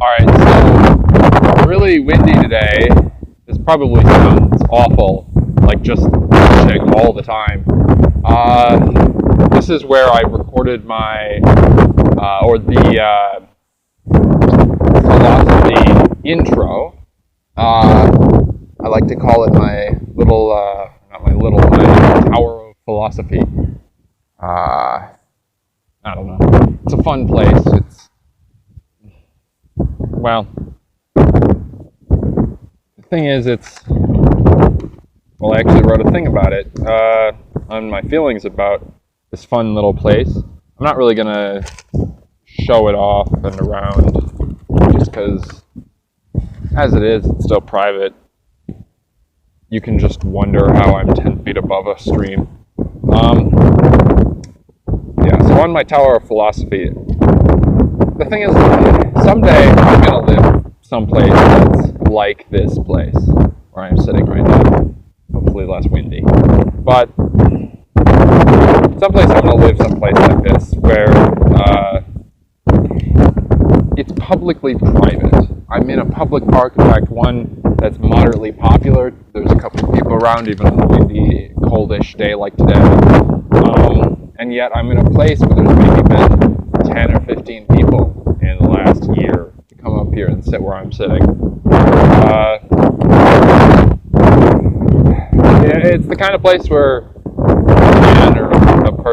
Alright, so really windy today. This probably sounds awful, like just pushing all the time. This is where I recorded my, philosophy intro. I like to call it my little, my tower of philosophy. I don't know. It's a fun place. Well, the thing is, I actually wrote a thing about it, on my feelings about this fun little place. I'm not really going to show it off and around, just because, as it is, it's still private. You can just wonder how I'm 10 feet above a stream. So on my tower of philosophy, the thing is, someday I'm going to live someplace that's like this place where I'm sitting right now. Hopefully less windy. But someplace I'm going to live someplace like this where it's publicly private. I'm in a public park, in fact one that's moderately popular. There's a couple of people around, even on a windy, coldish day like today. And yet I'm in a place where there's maybe been 10 or 15 people in the last year to come up here and sit where I'm sitting. It's the kind of place where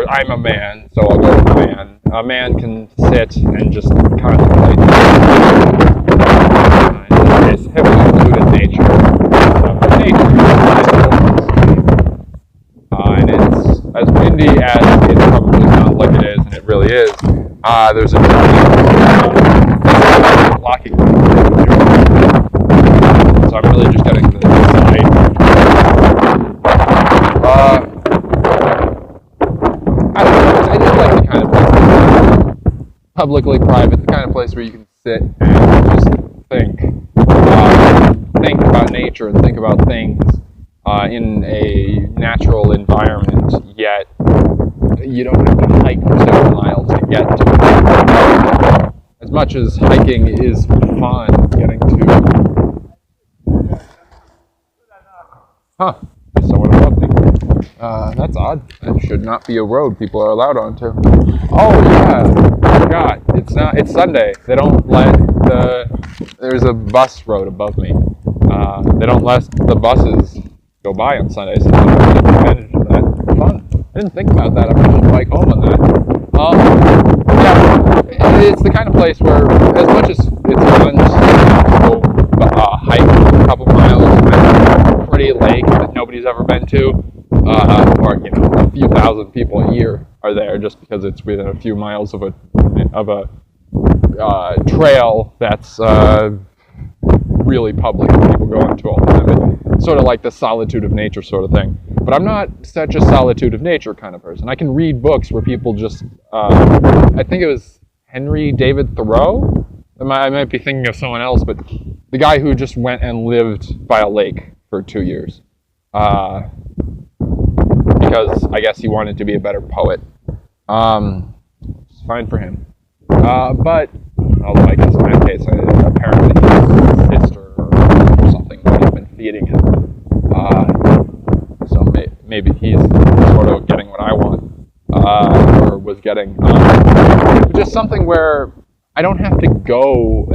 I'm a man, so I'll go with a man. A man can sit and just contemplate. It's heavily included nature. And it's as windy as it probably sounds like it is, and it really is. There's a blocking. So I'm really just getting to the side. I don't know. I just like the kind of place, publicly private, the kind of place where you can sit and just think about nature and think about things in a natural environment, yet you don't have to hike for 7 miles to get to it. As much as hiking is fun, getting to... Huh, there's someone above me. That's odd. That should not be a road people are allowed onto. Oh yeah, I forgot. It's Sunday. They don't let there's a bus road above me. They don't let the buses go by on Sundays, so I'm taking advantage of that. Fun. I didn't think about that. I'm going to bike home on that. It's the kind of place where, as much as it's fun to go hike a couple miles to a pretty lake that nobody's ever been to, or a few thousand people a year are there just because it's within a few miles of a trail that's really public and people go into all the time. It's sort of like the solitude of nature sort of thing. But I'm not such a solitude of nature kind of person. I can read books where people just, I think it was Henry David Thoreau? I might be thinking of someone else, but the guy who just went and lived by a lake for 2 years. Because I guess he wanted to be a better poet. It's fine for him. But, although I guess in that case, apparently his sister or something might have been feeding him. So maybe he's sort of getting what I want, or was getting. Just something where I don't have to go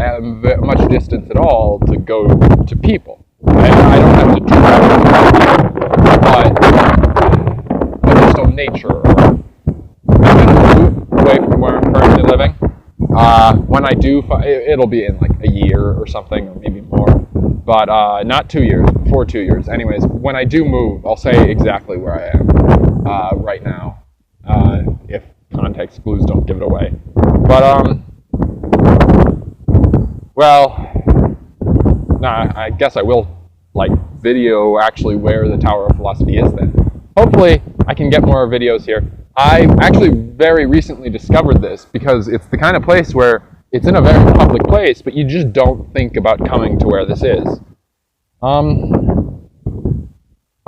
much distance at all to go to people. I don't have to travel, but just on nature. I'm going to move away from where I'm currently living. When I do, it'll be in like a year or something, or maybe more. But not 2 years, before 2 years. Anyways, when I do move, I'll say exactly where I am right now. If context clues don't give it away. But, I guess I will, video actually where the Tower of Philosophy is then. Hopefully, I can get more videos here. I actually very recently discovered this because it's the kind of place where it's in a very public place, but you just don't think about coming to where this is.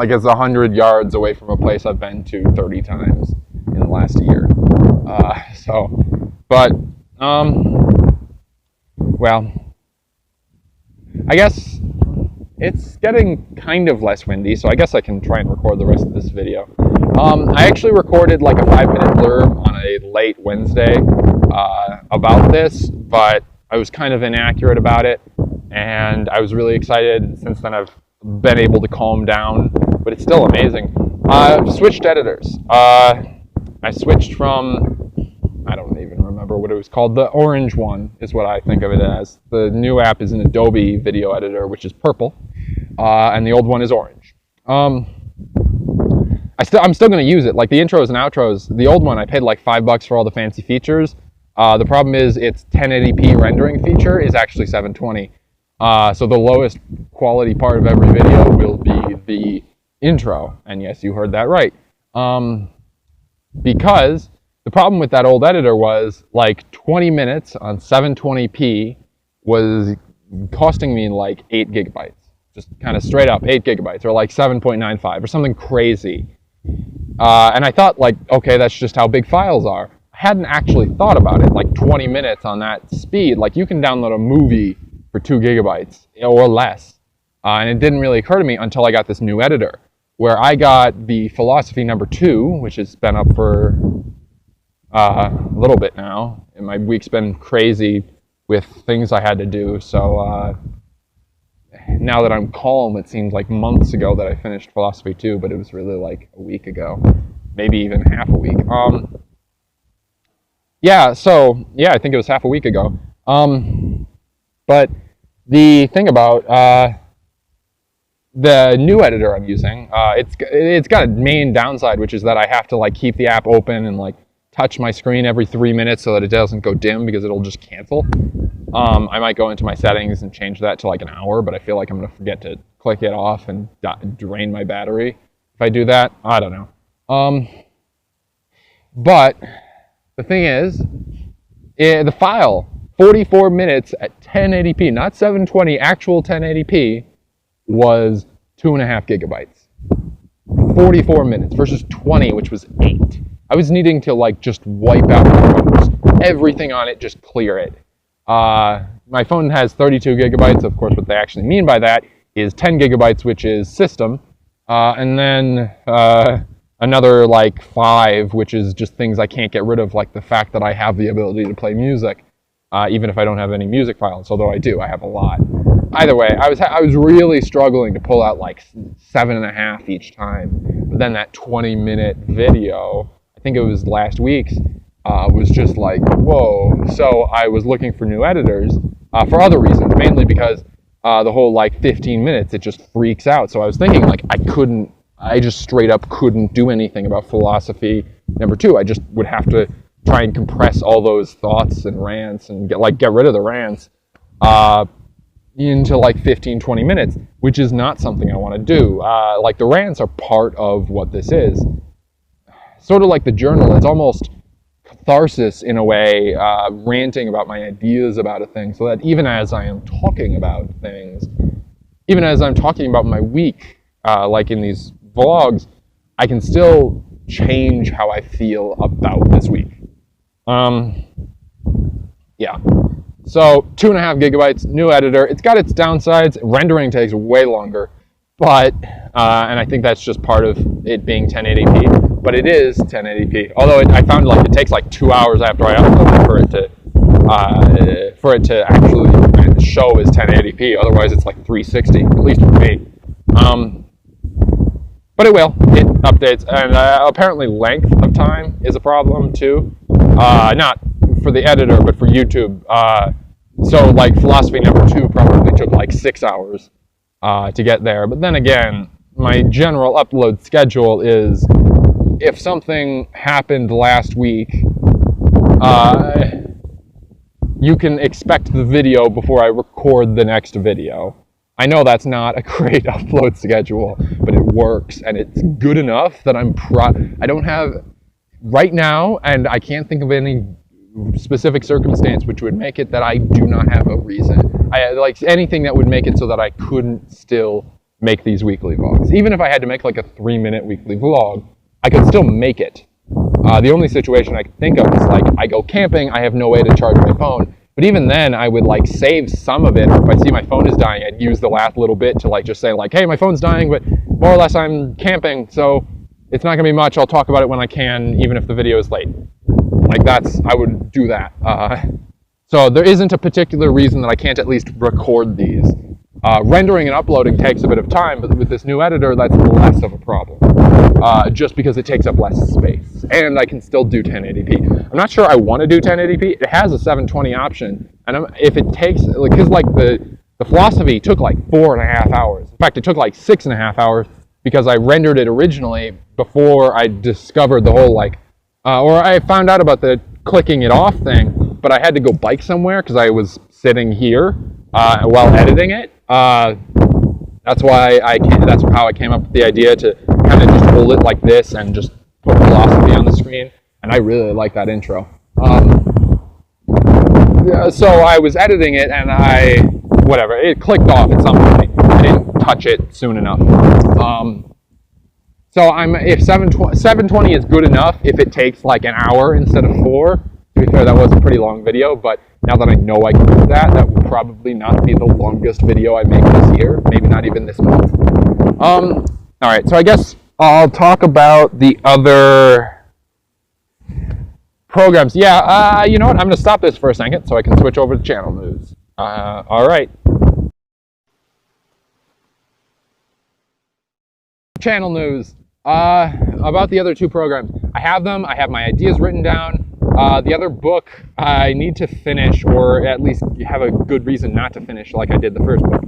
It's 100 yards away from a place I've been to 30 times in the last year. I guess it's getting kind of less windy, so I guess I can try and record the rest of this video. I actually recorded like a 5-minute blurb on a late Wednesday about this, but I was kind of inaccurate about it, and I was really excited. Since then I've been able to calm down, but it's still amazing. I've switched editors. I switched from, I don't even remember what it was called. The orange one is what I think of it as. The new app is an Adobe video editor, which is purple, and the old one is orange. I'm still going to use it. Like the intros and outros, the old one I paid like $5 for all the fancy features. The problem is its 1080p rendering feature is actually 720. So the lowest quality part of every video will be the intro. And yes, you heard that right. Because the problem with that old editor was like 20 minutes on 720p was costing me like 8 gigabytes. Just kind of straight up 8 gigabytes or like 7.95 or something crazy. And I thought like, okay, that's just how big files are. I hadn't actually thought about it. Like 20 minutes on that speed, like you can download a movie for 2 gigabytes or less. And it didn't really occur to me until I got this new editor, where I got the Philosophy number 2, which has been up for a little bit now. And my week's been crazy with things I had to do. So now that I'm calm, it seems like months ago that I finished Philosophy 2, but it was really like a week ago, maybe even half a week. Yeah, I think it was half a week ago. But the thing about the new editor I'm using, it's got a main downside, which is that I have to like keep the app open and like touch my screen every 3 minutes so that it doesn't go dim because it'll just cancel. I might go into my settings and change that to like an hour, but I feel like I'm going to forget to click it off and drain my battery if I do that. I don't know. But the thing is, the file, 44 minutes at 1080p, not 720, actual 1080p, was 2.5 gigabytes. 44 minutes versus 20, which was 8. I was needing to like just wipe out my phone, everything on it, just clear it. My phone has 32 gigabytes. Of course, what they actually mean by that is 10 gigabytes, which is system, and then another like 5, which is just things I can't get rid of, like the fact that I have the ability to play music, even if I don't have any music files, although I do. I have a lot. Either way, I was really struggling to pull out like 7.5 each time. But then that 20-minute video, I think it was last week's, was just like, whoa. So I was looking for new editors for other reasons, mainly because the whole like 15 minutes, it just freaks out. So I was thinking like I just straight up couldn't do anything about Philosophy number 2. I just would have to try and compress all those thoughts and rants and get rid of the rants into like 15-20 minutes, which is not something I want to do. Like the rants are part of what this is. Sort of like the journal, it's almost catharsis in a way, ranting about my ideas about a thing, so that even as I am talking about things, even as I'm talking about my week, like in these vlogs, I can still change how I feel about this week. Yeah. So 2.5 gigabytes, new editor. It's got its downsides. Rendering takes way longer, but and I think that's just part of it being 1080p. But it is 1080p. Although I found like it takes like 2 hours after I upload for it to actually show as 1080p. Otherwise, it's like 360, at least for me. But it will. It updates, and apparently length of time is a problem too. Not for the editor, but for YouTube. So like Philosophy number 2 probably took like 6 hours to get there. But then again, my general upload schedule is, if something happened last week, you can expect the video before I record the next video. I know that's not a great upload schedule, but it works, and it's good enough that I don't have right now, and I can't think of any specific circumstance which would make it that I do not have a reason. Like anything that would make it so that I couldn't still make these weekly vlogs. Even if I had to make like a 3-minute weekly vlog, I could still make it. The only situation I can think of is like I go camping, I have no way to charge my phone, But even then, I would like save some of it, or if I see my phone is dying, I'd use the last little bit to like just say like, hey, my phone's dying, but more or less I'm camping, so it's not gonna be much. I'll talk about it when I can, even if the video is late. Like I would do that. So there isn't a particular reason that I can't at least record these. Rendering and uploading takes a bit of time, but with this new editor, that's less of a problem. Just because it takes up less space. And I can still do 1080p. I'm not sure I want to do 1080p. It has a 720 option. And if it takes, because like the philosophy took like 4.5 hours. In fact, it took like 6.5 hours because I rendered it originally before I discovered the whole like, or I found out about the clicking it off thing, but I had to go bike somewhere because I was sitting here while editing it. That's why that's how I came up with the idea to kind of just hold it like this and just put philosophy on the screen. And I really like that intro. So I was editing it and it clicked off at some point. I didn't touch it soon enough. So if 720 is good enough, if it takes like an hour instead of 4, to be fair, that was a pretty long video, but now that I know I can do that, that will probably not be the longest video I make this year, maybe not even this month. All right, so I guess I'll talk about the other programs. Yeah, you know what? I'm going to stop this for a second so I can switch over to channel news. All right. Channel news. About the other two programs. I have them. I have my ideas written down. The other book I need to finish, or at least have a good reason not to finish like I did the first book.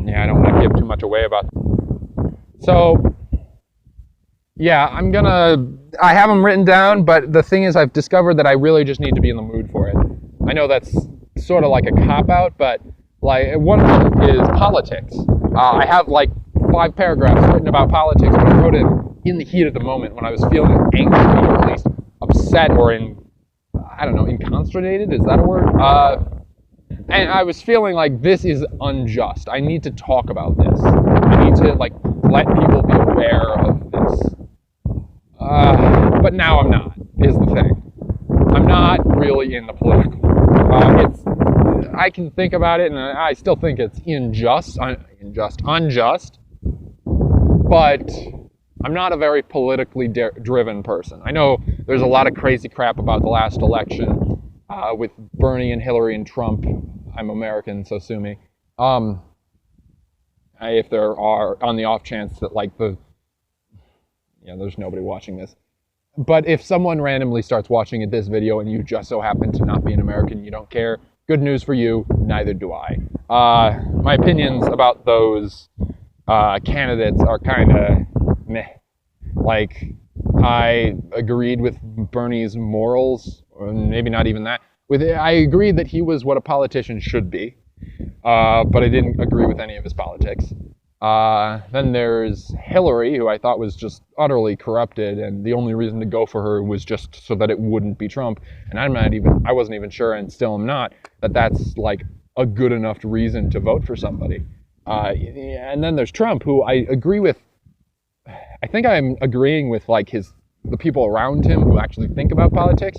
Yeah, I don't want to give too much away about them. So, yeah, I have them written down, but the thing is I've discovered that I really just need to be in the mood for it. I know that's sort of like a cop-out, but like one of them is politics. I have like 5 paragraphs written about politics, but I wrote it in the heat of the moment when I was feeling angry, or at least upset, or inconsternated, is that a word? And I was feeling like this is unjust. I need to talk about this. I need to like let people be aware of this. But now I'm not, is the thing. I'm not really in the political. I can think about it, and I still think it's unjust, but I'm not a very politically driven person. I know there's a lot of crazy crap about the last election with Bernie and Hillary and Trump. I'm American, so sue me. If there are, on the off chance that there's nobody watching this. But if someone randomly starts watching this video and you just so happen to not be an American, you don't care, good news for you, neither do I. My opinions about those candidates are kind of meh. Like, I agreed with Bernie's morals, or maybe not even that. I agreed that he was what a politician should be, but I didn't agree with any of his politics. Then there's Hillary, who I thought was just utterly corrupted, and the only reason to go for her was just so that it wouldn't be Trump. And I wasn't even sure, and still am not, that that's like a good enough reason to vote for somebody. And then there's Trump, who I agree with. I think I'm agreeing with like the people around him who actually think about politics.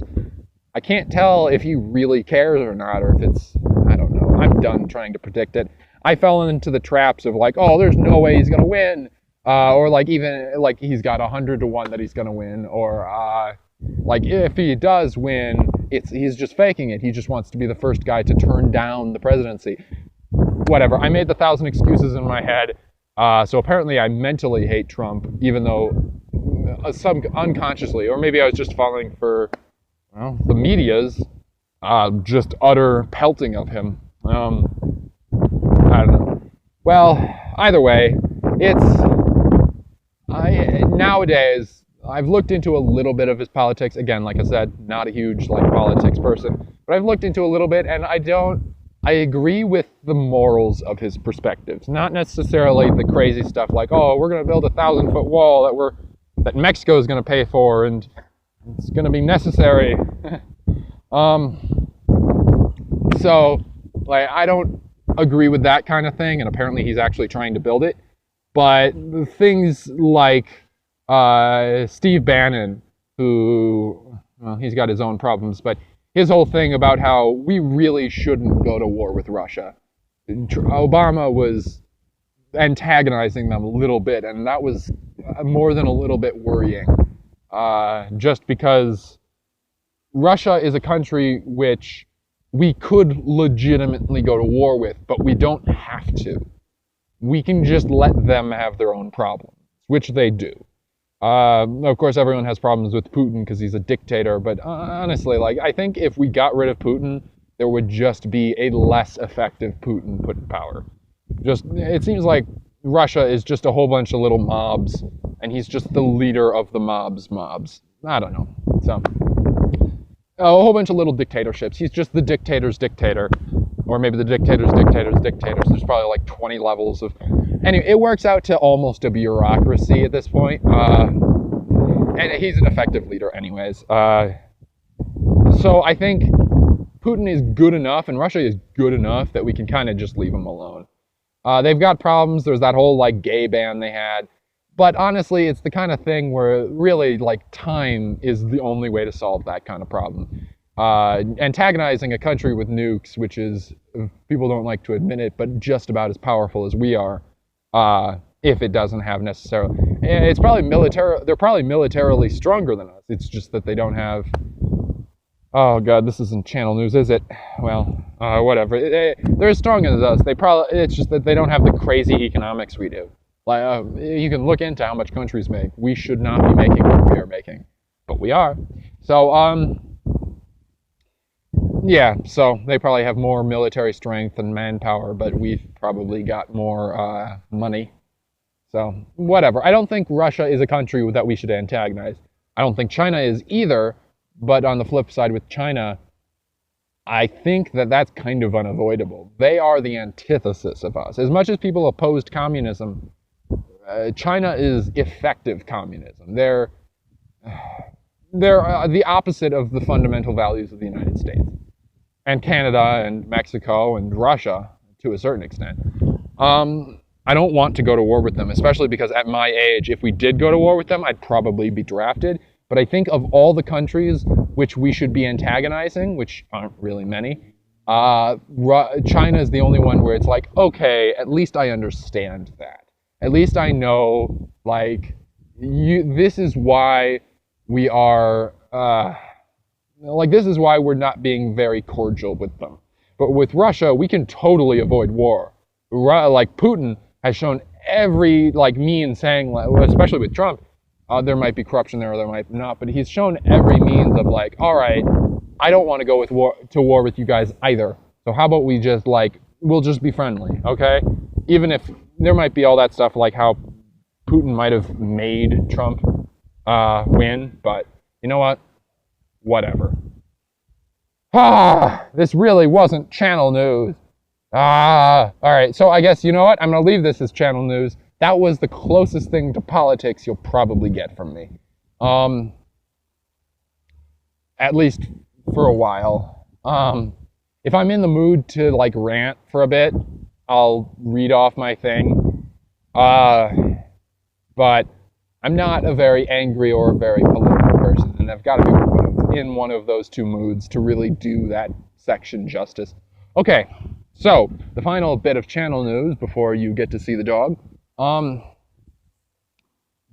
I can't tell if he really cares or not, or if it's, I don't know. I'm done trying to predict it. I fell into the traps of like, oh, there's no way he's gonna win, or like even like he's got 100 to 1 that he's gonna win, or like if he does win, he's just faking it. He just wants to be the first guy to turn down the presidency. Whatever. I made the 1,000 excuses in my head. So apparently I mentally hate Trump, even though some unconsciously, or maybe I was just falling for the media's just utter pelting of him. I don't know. Well, either way, nowadays I've looked into a little bit of his politics. Again, like I said, not a huge politics person, but I've looked into a little bit, and I agree with the morals of his perspectives. Not necessarily the crazy stuff like, oh, we're going to build a 1,000-foot wall that Mexico is going to pay for, and it's going to be necessary. So, I don't agree with that kind of thing, and apparently he's actually trying to build it. But things like Steve Bannon, who, well, he's got his own problems, but his whole thing about how we really shouldn't go to war with Russia. Obama was antagonizing them a little bit, and that was more than a little bit worrying. Just because Russia is a country which we could legitimately go to war with, but we don't have to. We can just let them have their own problems, which they do. Of course, everyone has problems with Putin because he's a dictator, but honestly, like, I think if we got rid of Putin, there would just be a less effective Putin put in power. It seems like Russia is just a whole bunch of little mobs, and he's just the leader of the mobs. I don't know. So, a whole bunch of little dictatorships. He's just the dictator's dictator. Or maybe the dictator's dictator's dictators. There's probably like 20 levels of... Anyway, it works out to almost a bureaucracy at this point. And he's an effective leader anyways. So I think Putin is good enough, and Russia is good enough, that we can kind of just leave him alone. They've got problems. There's that whole like gay ban they had. But honestly, it's the kind of thing where really like time is the only way to solve that kind of problem. Antagonizing a country with nukes, which is, people don't like to admit it, but just about as powerful as we are, if it doesn't have necessarily... It's probably they're probably militarily stronger than us. It's just that they don't have... Oh god, this isn't channel news, is it? Well, whatever. They're as strong as us. It's just that they don't have the crazy economics we do. Like, you can look into how much countries make. We should not be making what we are making, but we are. So, yeah, so they probably have more military strength and manpower, but we've probably got more money. So, whatever. I don't think Russia is a country that we should antagonize. I don't think China is either, but on the flip side with China, I think that that's kind of unavoidable. They are the antithesis of us. As much as people opposed communism, China is effective communism. They're the opposite of the fundamental values of the United States. And Canada and Mexico and Russia, to a certain extent. I don't want to go to war with them, especially because at my age, if we did go to war with them, I'd probably be drafted. But I think of all the countries which we should be antagonizing, which aren't really many, China is the only one where it's like, okay, at least I understand that. At least I know, like, this is why we are... this is why we're not being very cordial with them. But with Russia, we can totally avoid war. Like, Putin has shown every, means saying, especially with Trump, there might be corruption there or there might not, but he's shown every means of, like, all right, I don't want to go to war with you guys either. So how about we just, we'll just be friendly, okay? Even if there might be all that stuff, like how Putin might have made Trump win, but you know what? Whatever. This really wasn't channel news. All right, so I guess, you know what? I'm going to leave this as channel news. That was the closest thing to politics you'll probably get from me. At least for a while. If I'm in the mood to, rant for a bit, I'll read off my thing. But I'm not a very angry or a very political person, and I've got to be in one of those two moods to really do that section justice. Okay, so the final bit of channel news before you get to see the dog. The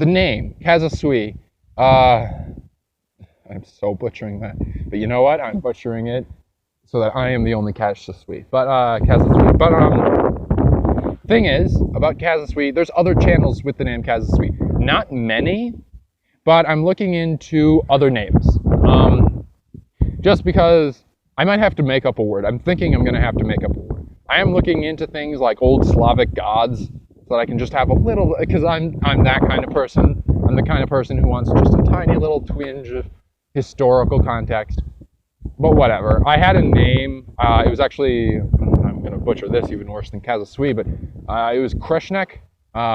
name, Kazasui. I'm so butchering that. But you know what? I'm butchering it so that I am the only Kazasui. But, Kazasui. But, thing is, about Kazasui, there's other channels with the name Kazasui. Not many, but I'm looking into other names. Just because I might have to make up a word. I'm thinking I'm going to have to make up a word. I am looking into things like old Slavic gods, so that I can just have a little, because I'm that kind of person. I'm the kind of person who wants just a tiny little twinge of historical context. But whatever. I had a name. It was actually, I'm going to butcher this even worse than Kazasui, but it was Kreshnek,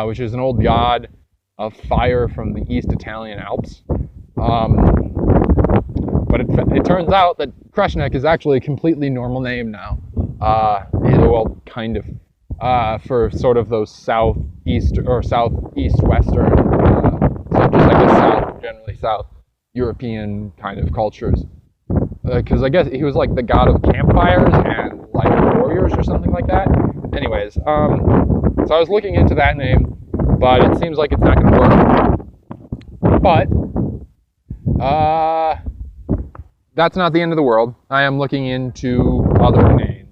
which is an old god of fire from the East Italian Alps. But it turns out that Kreshnek is actually a completely normal name now. Well, kind of. For sort of those southeast or southeast western, so just I guess generally South European kind of cultures. because I guess he was like the god of campfires and like warriors or something like that. Anyways, so I was looking into that name, but it seems like it's not going to work. But that's not the end of the world. I am looking into other names,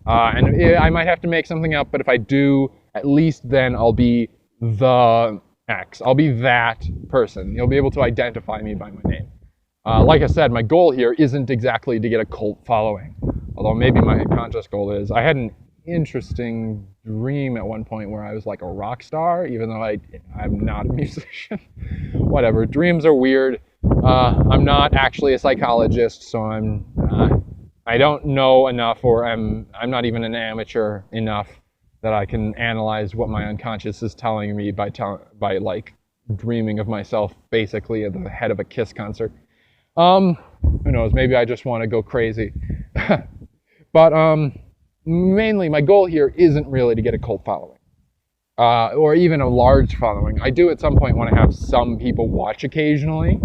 and I might have to make something up. But if I do, at least then I'll be the X. I'll be that person. You'll be able to identify me by my name. Like I said, my goal here isn't exactly to get a cult following, although maybe my conscious goal is. I had an interesting dream at one point where I was like a rock star, even though I'm not a musician. Whatever, dreams are weird. I'm not actually a psychologist, so I don't know enough, or I'm not even an amateur enough that I can analyze what my unconscious is telling me by like dreaming of myself basically at the head of a Kiss concert. Who knows? Maybe I just want to go crazy. But mainly, my goal here isn't really to get a cult following, or even a large following. I do at some point want to have some people watch occasionally,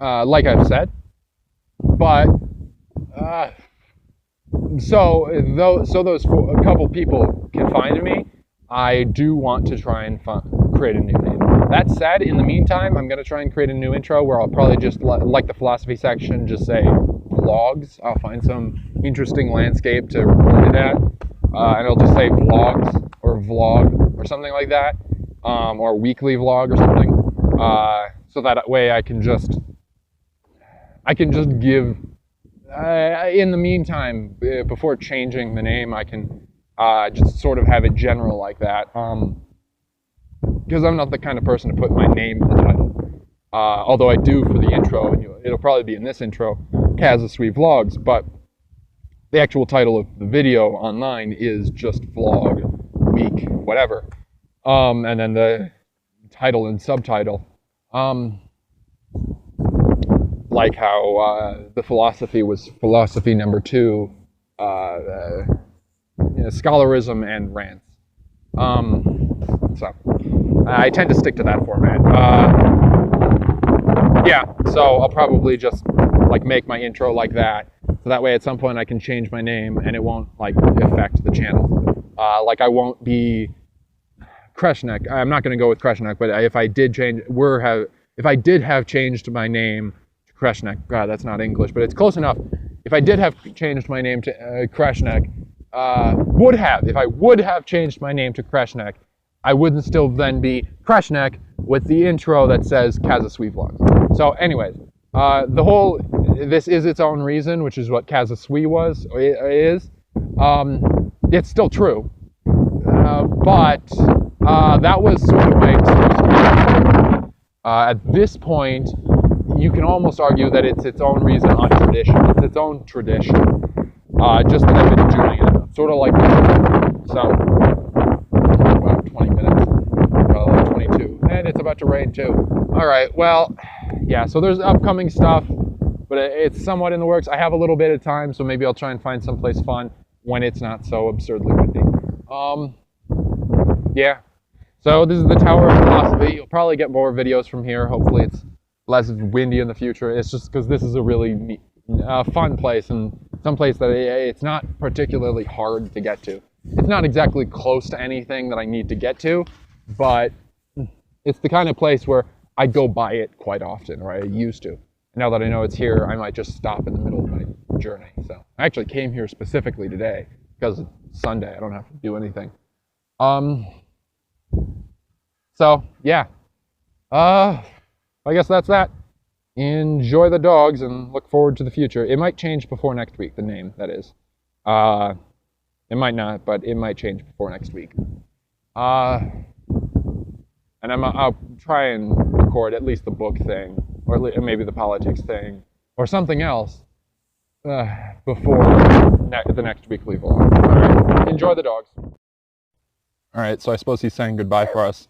like I've said. But so those a couple people can find me. I do want to try and create a new name. That said, in the meantime, I'm going to try and create a new intro where I'll probably just, like the philosophy section, just say vlogs. I'll find some interesting landscape to record it at, and I'll just say vlogs or vlog or something like that, or weekly vlog or something, so that way I can just give, in the meantime, before changing the name, I can just sort of have it general like that. Because I'm not the kind of person to put my name in the title. Although I do for the intro, and it'll probably be in this intro, Kazasui Vlogs, but the actual title of the video online is just vlog, week, whatever. And then the title and subtitle. Like how the philosophy was philosophy number 2, scholarism and rants. So I tend to stick to that format. Yeah, so I'll probably just like make my intro like that, so that way at some point I can change my name and it won't like affect the channel. Like I won't be Kreshnek. I'm not going to go with Kreshnek, but if I did have changed my name to Kreshnek, God, that's not English, but it's close enough. If I did have changed my name to Kreshnek, if I would have changed my name to Kreshnek, I wouldn't still then be Kreshnek with the intro that says Kazasui Vlogs. So anyways, this is its own reason, which is what Kazasui is. It's still true. But that was sort of my excuse. At this point, you can almost argue that it's its own reason on tradition. It's its own tradition. Just that I've been doing it. Sort of like this. So, about 20 minutes. Probably 22. And it's about to rain too. Alright, well, yeah, so there's upcoming stuff, but it's somewhat in the works. I have a little bit of time, so maybe I'll try and find someplace fun when it's not so absurdly windy. Yeah. So this is the Tower of Philosophy. You'll probably get more videos from here. Hopefully it's less windy in the future. It's just because this is a really fun place, and some place that it's not particularly hard to get to. It's not exactly close to anything that I need to get to, but it's the kind of place where I go by it quite often, or I used to. Now that I know it's here, I might just stop in the middle of my journey. So I actually came here specifically today because it's Sunday. I don't have to do anything. So yeah, I guess that's that. Enjoy the dogs and look forward to the future. It might change before next week, the name, that is. It might not, but it might change before next week. And I'll try and record at least the book thing, or maybe the politics thing, or something else before the next weekly vlog. All right, enjoy the dogs. All right, so I suppose he's saying goodbye for us.